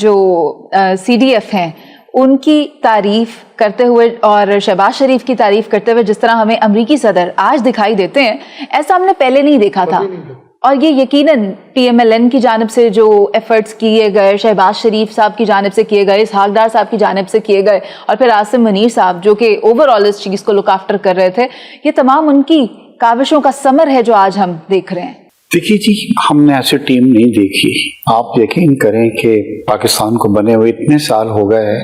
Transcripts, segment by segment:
जो CDF हैं उनकी तारीफ करते हुए और शहबाज शरीफ की तारीफ करते हुए जिस तरह हमें अमरीकी सदर आज दिखाई देते हैं, ऐसा हमने पहले नहीं देखा था। और ये यकीनन PMLN की जानिब से जो एफर्ट्स किए गए, शहबाज शरीफ साहब की जानिब से किए गए, इसहाक डार साहब की जानिब से किए गए, और फिर आसिम मुनीर साहब जो कि ओवरऑल इस चीज़ को लुक आफ्टर कर रहे थे, ये तमाम उनकी काविशों का समर है जो आज हम देख रहे हैं। देखिए जी, हमने ऐसी टीम नहीं देखी। आप यकीन करें कि पाकिस्तान को बने हुए इतने साल हो गए हैं,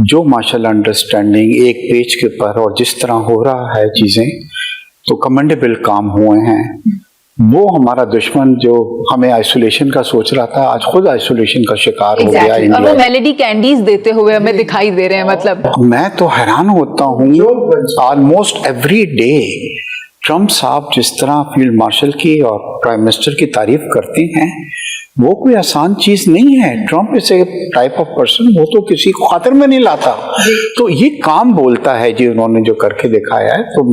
जो माशाल्लाह अंडरस्टैंडिंग एक पेज के ऊपर और जिस तरह हो रहा है चीज़ें, तो कमेंडेबल काम हुए हैं। वो हमारा दुश्मन जो हमें आइसोलेशन का सोच रहा था, आज खुद आइसोलेशन का शिकार हो गया। और वो मेलेडी कैंडीज देते हुए हमें दिखाई दे रहे हैं। मतलब मैं तो हैरान होता हूँ, ऑलमोस्ट एवरी डे ट्रम्प साहब जिस तरह फील्ड मार्शल की और प्राइम मिनिस्टर की तारीफ करते हैं, वो कोई आसान चीज नहीं है। Trump is a type of person, वो तो किसी को खातिर में नहीं लाता। तो ये काम बोलता है जी उन्होंने जो करके दिखाया है। तो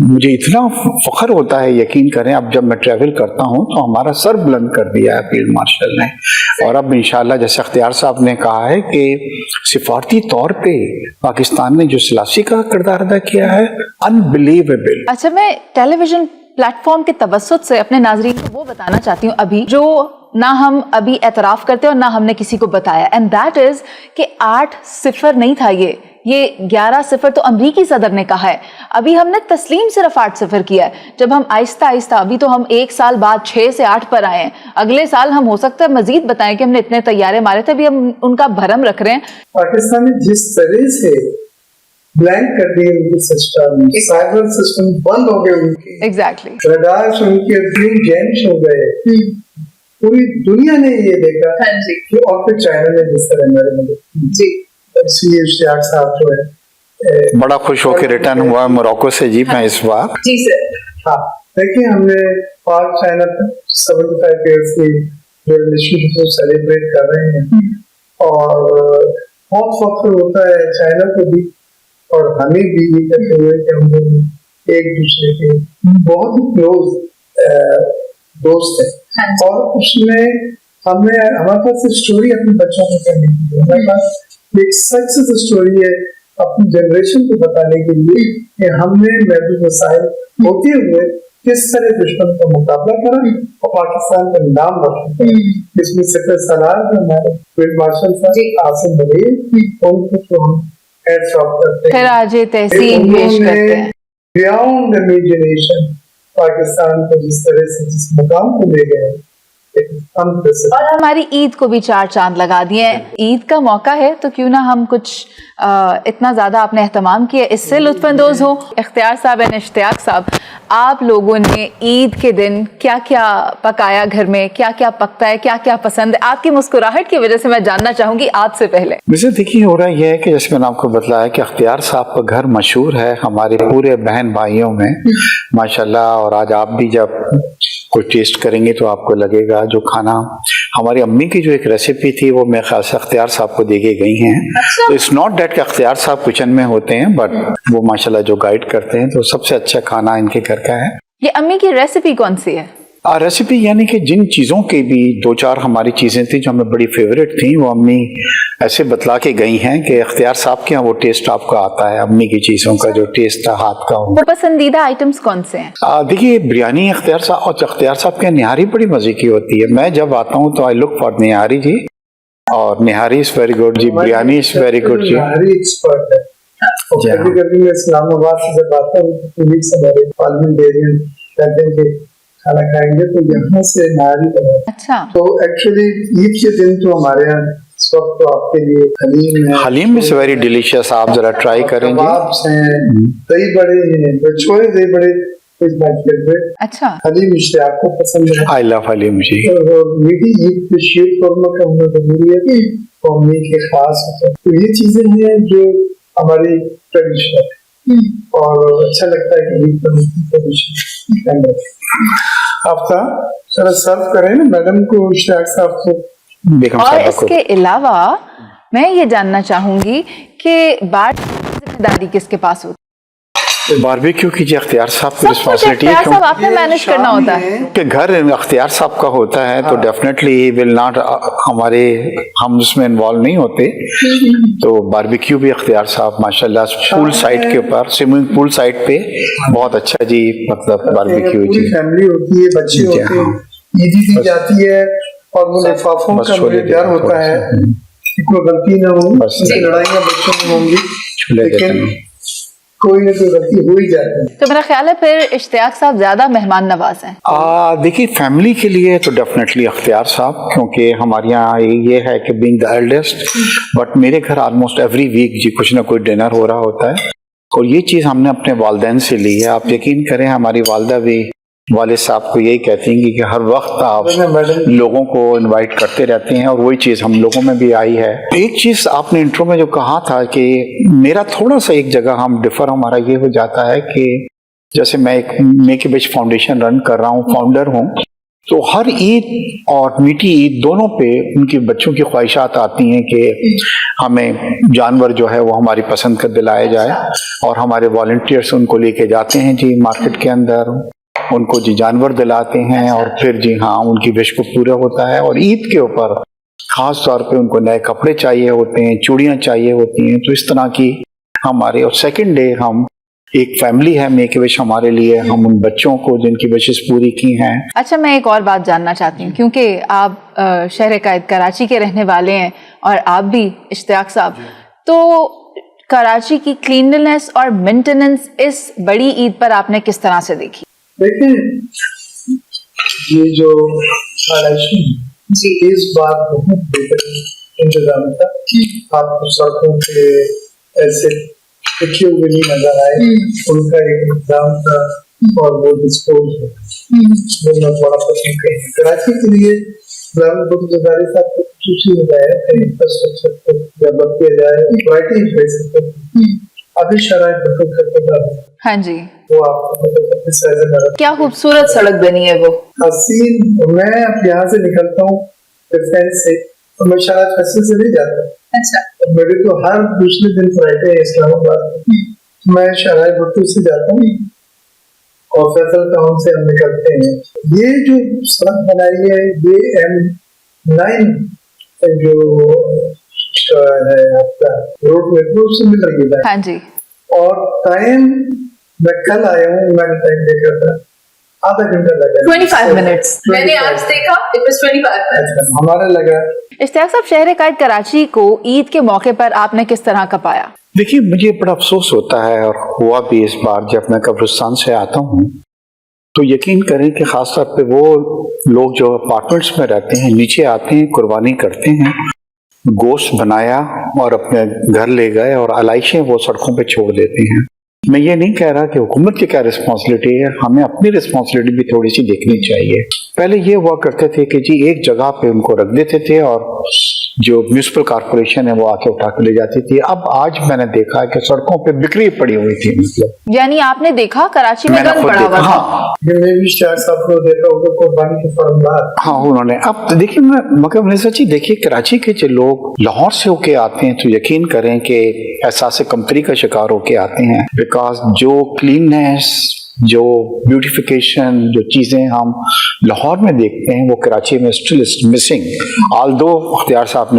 मुझे इतना फख्र होता है, यकीन करें, अब जब मैं ट्रैवल करता हूं तो हमारा सर बुलंद कर दिया है फील्ड मार्शल ने। और अब इंशाल्लाह जैसे अख्तियार साहब ने कहा है कि सिफारती तौर पे पाकिस्तान ने जो सलासी का किरदार अदा किया है, अनबिलीवेबल। अच्छा, मैं टेलीविजन प्लेटफॉर्म के तवज्जुद से अपने नाजरीन को वो बताना चाहती हूँ अभी जो ना हम अभी एतराफ़ करते और ना हमने किसी को बताया, एंड दैट इज कि 8-0 नहीं था ये 11-0 तो अमरीकी सदर ने कहा है। अभी हमने तस्लीम सिर्फ 8-0 किया है। जब हम आहिस्ता आहिस्ता, अभी तो हम 1 साल बाद 6 से 8 पर आए हैं, अगले साल हम हो सकता है मजीद बताएं कि हमने इतने तैयारे मारे थे, अभी हम उनका भरम रख रहे हैं। पाकिस्तान ने जिस तरह से ब्लैंक कर दिए उनके सिस्टम, साइबर सिस्टम बंद हो गए उनके, एग्जैक्टली रडार्स उनके ग्रीन जैम्स हो गए। पूरी दुनिया ने ये देखा कि, और फिर चाइना ने जिस तरह हमारे मदद जी, इसलिए इश्तियाक साहब जो है बड़ा खुश होकर रिटर्न हुआ मोरक्को से जी। मैं इस बार जी सर, हाँ देखिए, हमने पाक चाइना 75 ईयर्स की जो रिलेशनशिप को सेलिब्रेट कर रहे हैं, और बहुत फख्र होता है चाइना को भी और हमें भी ये कहते हुए कि हम लोग एक दूसरे के बहुत ही क्लोज दोस्त हैं। और उसमें हमें हमारे पास स्टोरी अपने बच्चों को कहने की है, हमारे पास एक सक्सेस स्टोरी है अपनी जनरेशन को बताने के लिए कि हमने महदूद वसाइल होते हुए किस तरह दुश्मन का मुकाबला करा और पाकिस्तान का नाम रखा। इसमें सेक्रेटरी सलार जो हमारे फील्ड मार्शल साहब आसिम मुनीर, उनको तो हम हेड्स ऑफ करते हैं, फिर आज तहसीन पेश करते हैं। बियॉन्ड इमेजिनेशन पाकिस्तान को जिस तरह से जिस मुकाम को ले गए, और हमारी ईद को भी 4 चांद लगा दिए हैं। ईद का मौका है तो क्यों ना हम कुछ इतना ज्यादा आपने एहतमाम किया, इससे लुत्फानंदोज हो। इख्तियार साहब एंड इश्तियाक साहब, आप लोगों ने ईद के दिन क्या क्या पकाया, घर में क्या क्या पकता है, क्या क्या पसंद है? आपकी मुस्कुराहट की वजह से मैं जानना चाहूंगी आपसे पहले। वैसे देखिए, हो रहा यह है कि जैसे मैंने आपको बताया कि अख्तियार साहब का घर मशहूर है हमारे पूरे बहन भाइयों में माशाल्लाह। और आज आप भी जब कुछ टेस्ट करेंगे तो आपको लगेगा जो खाना हमारी अम्मी की जो एक रेसिपी थी वो मेरे ख्याल से अख्तियार साहब को दे के गई हैं। तो इट्स नॉट दैट कि अख्तियार साहब किचन में होते हैं, बट वो माशाल्लाह जो गाइड करते हैं, तो सबसे अच्छा खाना इनके घर का है। ये अम्मी की रेसिपी कौन सी है? रेसिपी यानी कि जिन चीज़ों की भी 2-4 हमारी चीज़ें थी जो हमें बड़ी फेवरेट थी, वो अम्मी ऐसे बतला के गई हैं कि अख्तियार साहब के यहाँ वो टेस्ट आपको आता है, अम्मी की चीज़ों का जो टेस्ट है हाथ का। वो पसंदीदा आइटम्स कौन से हैं? देखिए, बिरयानी अख्तियार साहब के निहारी बड़ी मजे की होती है। मैं जब आता हूँ तो I look for nihari ji, और nihari is very good ji, biryani is very good ji. Nihari expert है। कभी-कभी मैं इस्लामाबाद से जब आता हूँ तो पुलिस हमारे पार्लियामेंटेरियन कहते हैं कि खाना खाएंगे तो यहाँ से नारी बनाए। अच्छा, तो एक्चुअली ईद के दिन तो हमारे यहाँ इस वक्त तो आपके लिए हलीम है। हलीम इज वेरी डिलीशियस, आप जरा ट्राई करेंगे। कबाब्स हैं, दही बड़े हैं, छोले दही बड़े इज माय फेवरेट। अच्छा, हलीम इश्तियाक को पसंद है। आई लव हलीम जी। मीठी ईद पे शीर खुरमा का होना जरूरी है कि कौमी के खास होता है। तो ये चीजें हैं जो हमारी ट्रेडिशन है और अच्छा लगता है कि ईद पर ट्रेडिशन आपका जरा सर्व करें ना मैडम को, इश्तियाक साहब को। और इसके अलावा मैं ये जानना चाहूंगी कि बात जिम्मेदारी किसके पास होती बारबेक्यू की जो अख्तियार साहब की सब कुछ रिस्पॉन्सिबिलिटी है अख्तियार साहब आपने मैनेज करना होता है। कि घर अख्तियार साहब का होता है तो डेफिनेटली विल नॉट हम उसमें इन्वॉल्व नहीं होते। तो बारबेक्यू भी अख्तियार साहब माशाल्लाह पूल साइड के ऊपर, स्विमिंग पूल साइड पे बहुत अच्छा जी, मतलब बारबेक्यू पूरी जी। फैमिली होती है, बच्चे जी, होते हैं, हाँ। ईदी दी जाती है और वो लिफाफों बस का छोले मुझे डर देते होता हैं, है कि कोई गलती ना हो, बस लड़ाइयाँ बच्चों में होंगी, छोले देते लेकिन हैं। कोई ना कोई गलती हो ही जाती है। तो मेरा ख्याल है फिर इश्तियाक साहब ज्यादा मेहमान नवाज हैं। देखिए फैमिली के लिए तो डेफिनेटली अख्तियार साहब, क्योंकि हमारे यहाँ ये है कि बीइंग द एल्डेस्ट, बट मेरे घर ऑलमोस्ट एवरी वीक जी कुछ ना कोई डिनर हो रहा होता है और ये चीज़ हमने अपने वालिदैन से ली है। आप यकीन करें हमारी वालदा भी वालिद साहब को यही कहती हैं कि हर वक्त आप लोगों को इनवाइट करते रहते हैं और वही चीज़ हम लोगों में भी आई है। एक चीज़ आपने इंट्रो में जो कहा था कि मेरा थोड़ा सा एक जगह हम डिफर हमारा ये हो जाता है कि जैसे मैं एक make a wish foundation run कर रहा हूँ, फाउंडर हूँ, तो हर ईद और मीठी ईद दोनों पे उनकी बच्चों की ख्वाहिशात आती हैं कि हमें जानवर जो है वो हमारी पसंद कर दिलाया जाए और हमारे वॉलंटियर्स उनको लेके जाते हैं जी मार्केट के अंदर, उनको जी जानवर दिलाते हैं और फिर जी हाँ उनकी विश को पूरा होता है। और ईद के ऊपर खास तौर पे उनको नए कपड़े चाहिए होते हैं, चूड़ियाँ चाहिए होती हैं, तो इस तरह की हमारे। और सेकंड डे हम एक फैमिली है मेक ए विश हमारे लिए, हम उन बच्चों को जिनकी विशेष पूरी की हैं। अच्छा, मैं एक और बात जानना चाहती हूँ, क्योंकि आप शहर कायद कराची के रहने वाले हैं और आप भी इश्तियाक साहब, तो कराची की क्लीनलीनेस और मेंटेनेंस इस बड़ी ईद पर आपने किस तरह से देखी? देखिए ये जो आलाइशी जी इस बार बहुत बेहतरीन इंतजाम था। आपको सड़कों पे ऐसे लिखे हुए नहीं नजर आए, उनका एक इंतजाम था और वो डिस्पोज हो वो मैं बड़ा पसंद करेंगे। कराची के लिए गुजारी साहब को खुशी हो जाए कि इंफ्रास्ट्रक्चर को डेवलप किया जाए, वराइटी प्लेसेस पर अभी शराय हाँ जी, वो आपको क्या खूबसूरत सड़क बनी है वो। हसीन। मैं अब यहाँ से निकलता हूँ डिफेंस से तो मैं शराब फैसल से नहीं जाता। अच्छा, मेरे तो हर दूसरे दिन फ्राइडे है इस्लामाबाद, मैं शराब भट्टू से जाता हूँ और फैसल टाउन से हम निकलते हैं। ये जो सड़क बनाई है ये M9 जो है आपका रोड मेट्रो से मिल रही है। हाँ जी, और टाइम मैं कल आया हूँ, मैंने टाइम देखा था आधा घंटा लगा 25 मिनट्स मैंने आज देखा, इट वाज 25 मिनट्स हमारा लगा। इश्तियाक साहब, शहर कायद कराची को ईद के मौके पर आपने किस तरह का पाया? देखिए मुझे बड़ा अफसोस होता है और हुआ भी इस बार जब मैं कब्रिस्तान से आता हूँ तो यकीन करें कि खास तौर पे वो लोग जो अपार्टमेंट्स में रहते हैं नीचे आते हैं, कुर्बानी करते हैं, गोश्त बनाया और अपने घर ले गए और अलाइशें वो सड़कों पे छोड़ देते हैं। मैं ये नहीं कह रहा कि हुकूमत की क्या रिस्पॉन्सिबिलिटी है, हमें अपनी रिस्पॉन्सिबिलिटी भी थोड़ी सी देखनी चाहिए। पहले ये हुआ करते थे कि जी एक जगह पे उनको रख देते थे और जो म्यूनिसिपल कॉर्पोरेशन है वो आके उठा के ले जाती थी। अब आज मैंने देखा कि सड़कों पे बिक्री पड़ी हुई थी। मतलब यानी आपने देखा कराची में मैंने गंद खुद पड़ा हुआ देखा। था। हाँ मैं भी शायद साहब को देखा होगा कुर्बानी के फरमान। हाँ उन्होंने। अब देखिए मगर मैंने सोची, देखिए कराची के जो लोग लाहौर से होके आते हैं तो यकीन करें कि एहसास कमतरी का शिकार होके आते हैं, बिकॉज जो क्लीननेस, जो ब्यूटिफिकेशन, जो चीज़ें हम लाहौर में देखते हैं वो कराची में स्टिल मिसिंग। ऑल्दो अख्तियार साहब ने